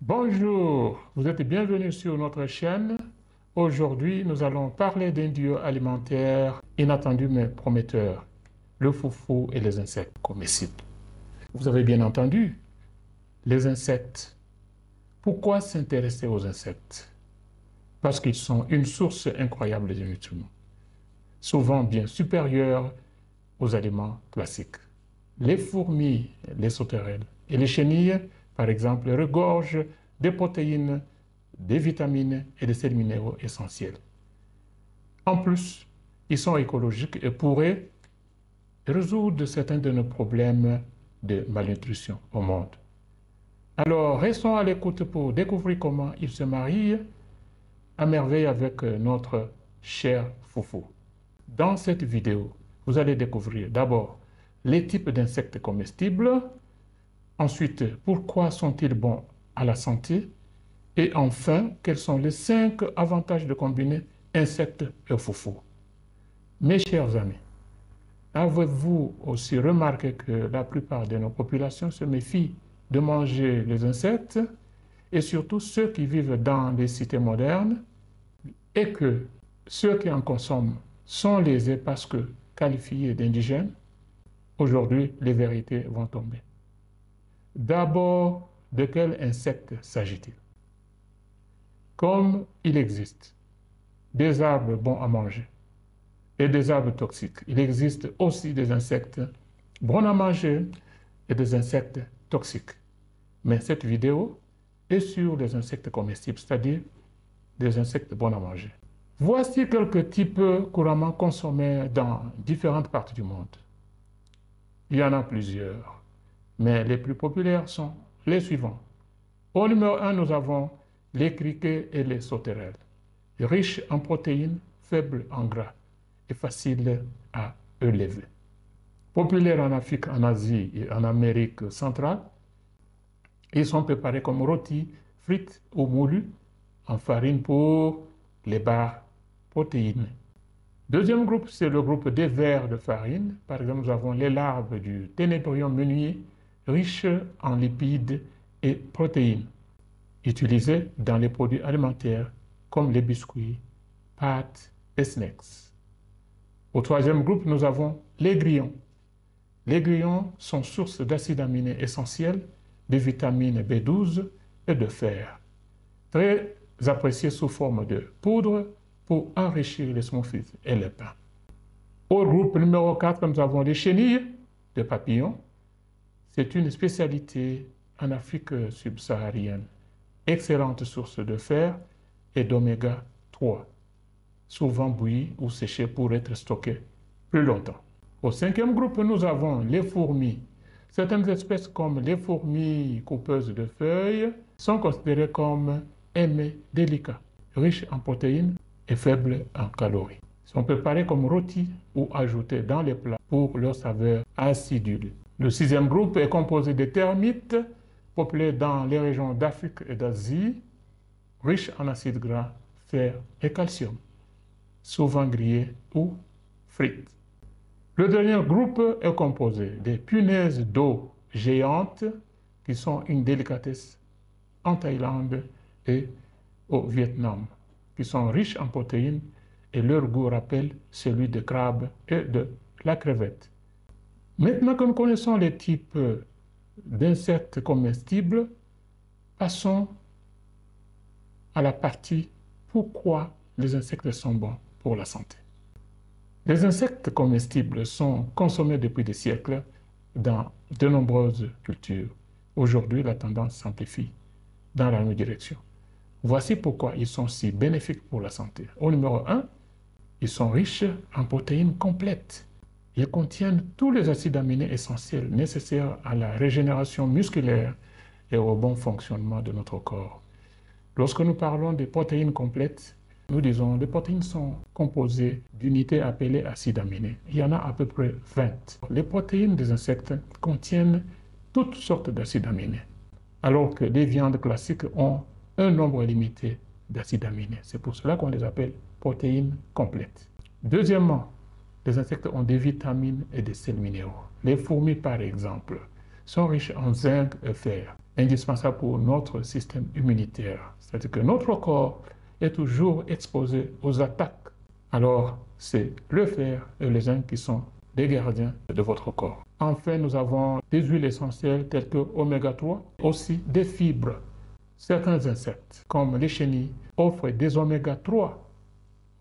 Bonjour, vous êtes bienvenus sur notre chaîne. Aujourd'hui, nous allons parler d'un duo alimentaire inattendu mais prometteur, le foufou et les insectes comestibles. Vous avez bien entendu, les insectes. Pourquoi s'intéresser aux insectes? Parce qu'ils sont une source incroyable de nutriments, souvent bien supérieure aux aliments classiques. Les fourmis, les sauterelles et les chenilles, par exemple, regorgent des protéines, des vitamines et des sels minéraux essentiels. En plus, ils sont écologiques et pourraient résoudre certains de nos problèmes de malnutrition au monde. Alors, restons à l'écoute pour découvrir comment ils se marient à merveille avec notre cher foufou. Dans cette vidéo, vous allez découvrir d'abord les types d'insectes comestibles, ensuite pourquoi sont-ils bons à la santé, et enfin quels sont les 5 avantages de combiner insectes et foufou. Mes chers amis, avez-vous aussi remarqué que la plupart de nos populations se méfient de manger les insectes, et surtout ceux qui vivent dans les cités modernes, et que ceux qui en consomment sont lésés parce que qualifiés d'indigènes? Aujourd'hui, les vérités vont tomber. D'abord, de quel insecte s'agit-il? Comme il existe des arbres bons à manger et des arbres toxiques, il existe aussi des insectes bons à manger et des insectes toxiques. Mais cette vidéo est sur les insectes comestibles, c'est-à-dire des insectes bons à manger. Voici quelques types couramment consommés dans différentes parties du monde. Il y en a plusieurs, mais les plus populaires sont les suivants. Au numéro 1, nous avons les criquets et les sauterelles, riches en protéines, faibles en gras et faciles à élever. Populaires en Afrique, en Asie et en Amérique centrale, ils sont préparés comme rôtis, frites ou moulus en farine pour les barres protéines. Deuxième groupe, c'est le groupe des vers de farine. Par exemple, nous avons les larves du ténébrion meunier, riches en lipides et protéines, utilisés dans les produits alimentaires comme les biscuits, pâtes et snacks. Au troisième groupe, nous avons les grillons. Les grillons sont source d'acides aminés essentiels, de vitamines B12 et de fer, très appréciés sous forme de poudre pour enrichir les smoothies et les pains. Au groupe numéro 4, nous avons les chenilles de papillons. C'est une spécialité en Afrique subsaharienne. Excellente source de fer et d'oméga 3, souvent bouillie ou séchée pour être stockée plus longtemps. Au cinquième groupe, nous avons les fourmis. Certaines espèces comme les fourmis coupeuses de feuilles sont considérées comme aimées délicates, riches en protéines et faibles en calories. Ils sont préparés comme rôtis ou ajoutés dans les plats pour leur saveur acidulée. Le sixième groupe est composé de termites, populaires dans les régions d'Afrique et d'Asie, riches en acides gras, fer et calcium, souvent grillés ou frites. Le dernier groupe est composé des punaises d'eau géantes, qui sont une délicatesse en Thaïlande et au Vietnam, qui sont riches en protéines et leur goût rappelle celui de crabe et de la crevette. Maintenant que nous connaissons les types d'insectes comestibles, passons à la partie pourquoi les insectes sont bons pour la santé. Les insectes comestibles sont consommés depuis des siècles dans de nombreuses cultures. Aujourd'hui, la tendance s'amplifie dans la même direction. Voici pourquoi ils sont si bénéfiques pour la santé. Au numéro 1, ils sont riches en protéines complètes. Ils contiennent tous les acides aminés essentiels nécessaires à la régénération musculaire et au bon fonctionnement de notre corps. Lorsque nous parlons de protéines complètes, nous disons que les protéines sont composées d'unités appelées acides aminés. Il y en a à peu près 20. Les protéines des insectes contiennent toutes sortes d'acides aminés, alors que les viandes classiques ont un nombre limité d'acides aminés. C'est pour cela qu'on les appelle protéines complètes. Deuxièmement, les insectes ont des vitamines et des sels minéraux. Les fourmis, par exemple, sont riches en zinc et fer. indispensable pour notre système immunitaire. C'est-à-dire que notre corps est toujours exposé aux attaques. Alors, c'est le fer et le zinc qui sont des gardiens de votre corps. Enfin, nous avons des huiles essentielles telles que oméga 3, aussi des fibres. Certains insectes, comme les chenilles, offrent des oméga 3,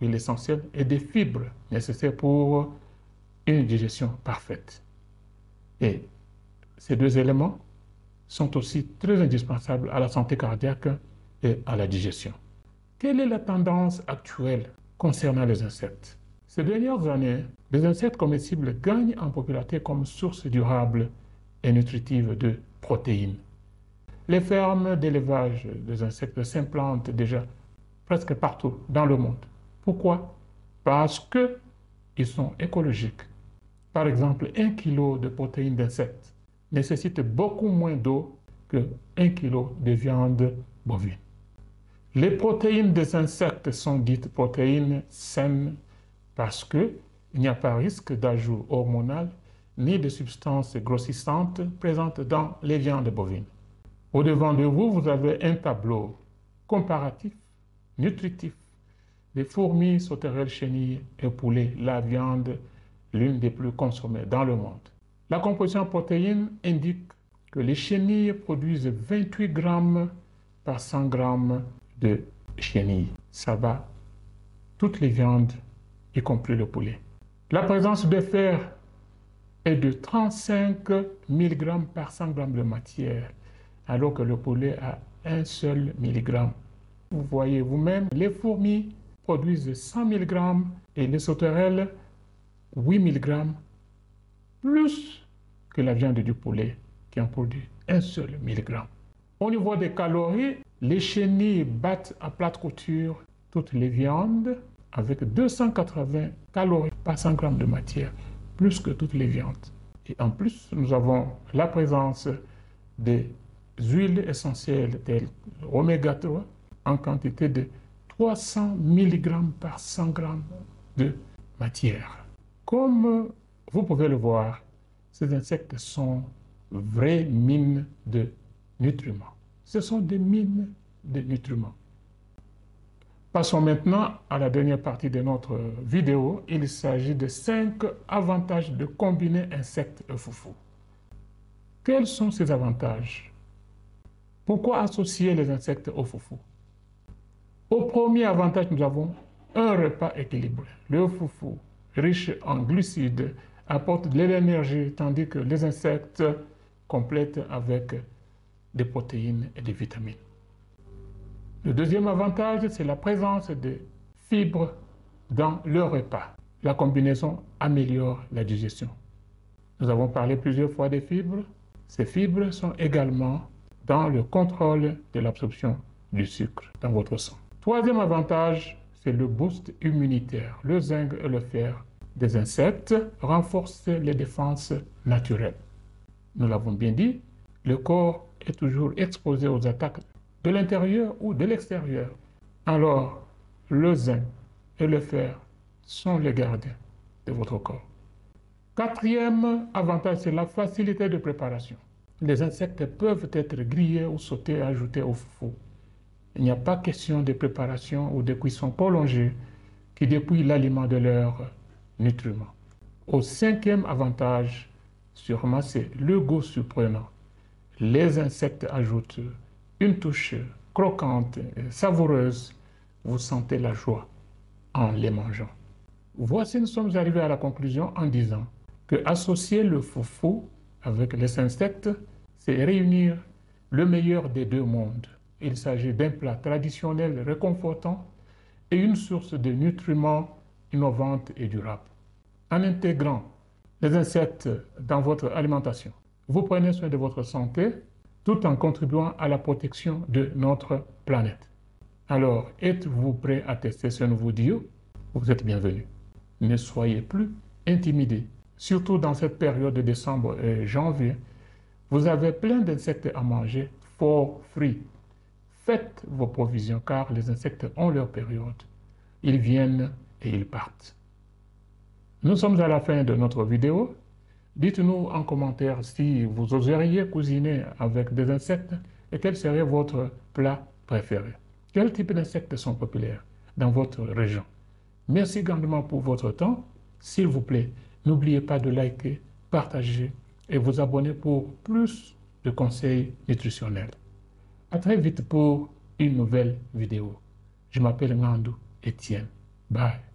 huiles essentielles, et des fibres nécessaires pour une digestion parfaite. Et ces deux éléments sont aussi très indispensables à la santé cardiaque et à la digestion. Quelle est la tendance actuelle concernant les insectes? Ces dernières années, les insectes comestibles gagnent en popularité comme source durable et nutritive de protéines. Les fermes d'élevage des insectes s'implantent déjà presque partout dans le monde. Pourquoi? Parce qu'ils sont écologiques. Par exemple, 1 kg de protéines d'insectes nécessite beaucoup moins d'eau que 1 kg de viande bovine. Les protéines des insectes sont dites protéines saines parce qu'il n'y a pas risque d'ajout hormonal ni de substances grossissantes présentes dans les viandes bovines. Au-devant de vous, vous avez un tableau comparatif, nutritif, des fourmis, sauterelles, chenilles et poulets, la viande, l'une des plus consommées dans le monde. La composition en protéines indique que les chenilles produisent 28 grammes par 100 grammes de chenilles. Ça bat toutes les viandes, y compris le poulet. La présence de fer est de 35 mg par 100 g de matière, alors que le poulet a un seul milligramme. Vous voyez vous-même, les fourmis produisent 100 mg et les sauterelles 8 mg, plus que la viande du poulet qui en produit un seul milligramme. Au niveau des calories, les chenilles battent à plate couture toutes les viandes avec 280 calories par 100 g de matière, plus que toutes les viandes. Et en plus, nous avons la présence des huiles essentielles telles oméga 3 en quantité de 300 mg par 100 g de matière. Comme vous pouvez le voir, ces insectes sont vraies mines de nutriments. Ce sont des mines de nutriments. Passons maintenant à la dernière partie de notre vidéo. Il s'agit de 5 avantages de combiner insectes et foufou. Quels sont ces avantages? Pourquoi associer les insectes au foufou? Au premier avantage, nous avons un repas équilibré. Le foufou, riche en glucides, apporte de l'énergie, tandis que les insectes complètent avec des protéines et des vitamines. Le deuxième avantage, c'est la présence de fibres dans le repas. La combinaison améliore la digestion. Nous avons parlé plusieurs fois des fibres. Ces fibres sont également dans le contrôle de l'absorption du sucre dans votre sang. Troisième avantage, c'est le boost immunitaire. Le zinc et le fer des insectes renforcent les défenses naturelles. Nous l'avons bien dit, le corps est toujours exposé aux attaques de l'intérieur ou de l'extérieur. Alors, le zinc et le fer sont les gardiens de votre corps. Quatrième avantage, c'est la facilité de préparation. Les insectes peuvent être grillés ou sautés et ajoutés au foufou. Il n'y a pas question de préparation ou de cuisson prolongée qui dépouille l'aliment de leurs nutriments. Au cinquième avantage, sûrement, c'est le goût surprenant. Les insectes ajoutent une touche croquante et savoureuse. Vous sentez la joie en les mangeant. Voici, nous sommes arrivés à la conclusion en disant que associer le foufou avec les insectes, c'est réunir le meilleur des deux mondes. Il s'agit d'un plat traditionnel réconfortant et une source de nutriments innovante et durable. En intégrant les insectes dans votre alimentation, vous prenez soin de votre santé tout en contribuant à la protection de notre planète. Alors, êtes-vous prêt à tester ce nouveau duo? Vous êtes bienvenus. Ne soyez plus intimidés, surtout dans cette période de décembre et janvier. Vous avez plein d'insectes à manger for free. Faites vos provisions car les insectes ont leur période. Ils viennent et ils partent. Nous sommes à la fin de notre vidéo. Dites-nous en commentaire si vous oseriez cuisiner avec des insectes et quel serait votre plat préféré. Quels types d'insectes sont populaires dans votre région? Merci grandement pour votre temps. S'il vous plaît, n'oubliez pas de liker, partager et vous abonner pour plus de conseils nutritionnels. À très vite pour une nouvelle vidéo. Je m'appelle Ngandou Etienne. Bye.